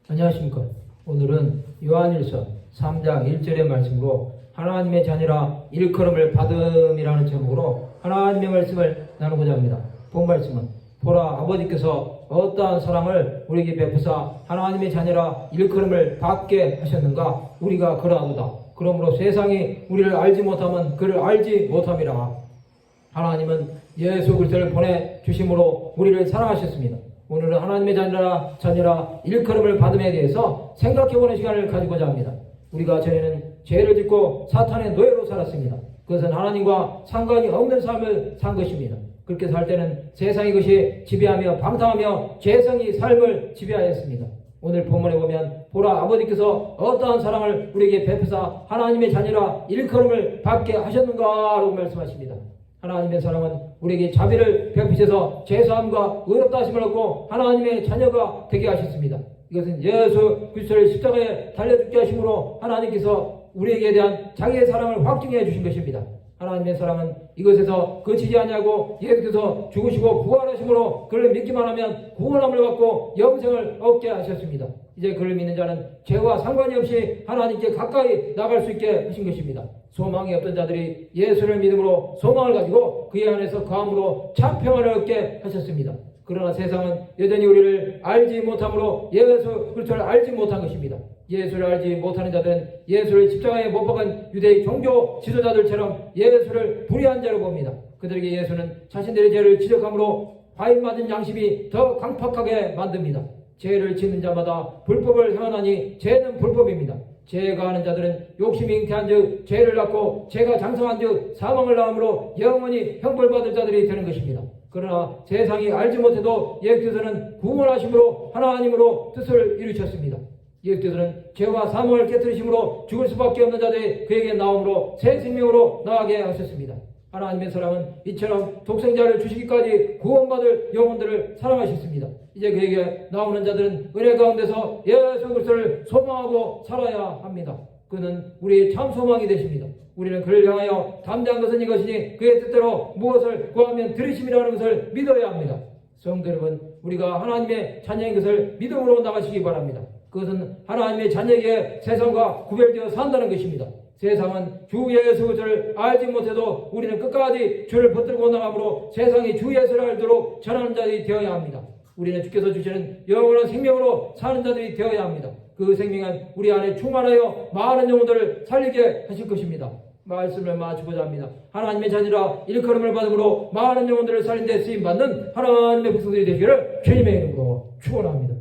안녕하십니까. 오늘은 요한일서 3장 1절의 말씀으로 하나님의 자녀라 일컬음을 받음이라는 제목으로 하나님의 말씀을 나누고자 합니다. 본 말씀은 보라, 아버지께서 어떠한 사랑을 우리에게 베푸사 하나님의 자녀라 일컬음을 받게 하셨는가. 우리가 그러하도다. 그러므로 세상이 우리를 알지 못하면 그를 알지 못함이라. 하나님은 예수 그리스도를 보내주심으로 우리를 사랑하셨습니다. 오늘은 하나님의 자녀라 일컬음을 받음에 대해서 생각해보는 시간을 가지고자 합니다. 우리가 전에는 죄를 짓고 사탄의 노예로 살았습니다. 그것은 하나님과 상관이 없는 삶을 산 것입니다. 그렇게 살 때는 세상의 것이 지배하며 방탕하며 죄성이 삶을 지배하였습니다. 오늘 본문에 보면 보라, 아버지께서 어떠한 사랑을 우리에게 베푸사 하나님의 자녀라 일컬음을 받게 하셨는가 라고 말씀하십니다. 하나님의 사랑은 우리에게 자비를 베푸셔서 죄사함과 의롭다 하심을 얻고 하나님의 자녀가 되게 하셨습니다. 이것은 예수 그리스도를 십자가에 달려 죽게 하심으로 하나님께서 우리에게 대한 자기의 사랑을 확증해 주신 것입니다. 하나님의 사랑은 이것에서 그치지 아니하고 예수께서 죽으시고 부활하심으로 그를 믿기만 하면 구원함을 받고 영생을 얻게 하셨습니다. 이제 그를 믿는 자는 죄와 상관이 없이 하나님께 가까이 나갈 수 있게 하신 것입니다. 소망이 없던 자들이 예수를 믿음으로 소망을 가지고 그의 안에서 거함으로 참 평안을 얻게 하셨습니다. 그러나 세상은 여전히 우리를 알지 못함으로 예수 그리스도를 알지 못한 것입니다. 예수를 알지 못하는 자들은 예수를 십자가에 못 박은 유대의 종교 지도자들처럼 예수를 불의한 자로 봅니다. 그들에게 예수는 자신들의 죄를 지적함으로 과잉맞은 양심이 더 강팍하게 만듭니다. 죄를 짓는 자마다 불법을 행하나니 죄는 불법입니다. 죄가 하는 자들은 욕심이 잉태한 즉 죄를 낳고 죄가 장성한 즉 사망을 낳음으로 영원히 형벌받을 자들이 되는 것입니다. 그러나 세상이 알지 못해도 예수께서는 구원하심으로 하나님으로 뜻을 이루셨습니다. 예수께서는 죄와 사망을 깨뜨리심으로 죽을 수밖에 없는 자들이 그에게 나옴으로 새 생명으로 나가게 하셨습니다. 하나님의 사랑은 이처럼 독생자를 주시기까지 구원받을 영혼들을 사랑하셨습니다. 이제 그에게 나오는 자들은 은혜 가운데서 예수 그리스도를 소망하고 살아야 합니다. 그는 우리의 참 소망이 되십니다. 우리는 그를 향하여 담대한 것은 이것이니 그의 뜻대로 무엇을 구하면 들으심이라는 것을 믿어야 합니다. 성도 여러분, 우리가 하나님의 자녀인 것을 믿음으로 나가시기 바랍니다. 그것은 하나님의 자녀에게 세상과 구별되어 산다는 것입니다. 세상은 주 예수 그리스도를 알지 못해도 우리는 끝까지 주를 붙들고 나가므로 세상이 주 예수를 알도록 전하는 자들이 되어야 합니다. 우리는 주께서 주시는 영원한 생명으로 사는 자들이 되어야 합니다. 그 생명은 우리 안에 충만하여 많은 영혼들을 살리게 하실 것입니다. 말씀을 마치고자 합니다. 하나님의 자녀라 일컬음을 받음으로 많은 영혼들을 살린 데 쓰임받는 하나님의 백성들이 되기를 주님의 이름으로 축원합니다.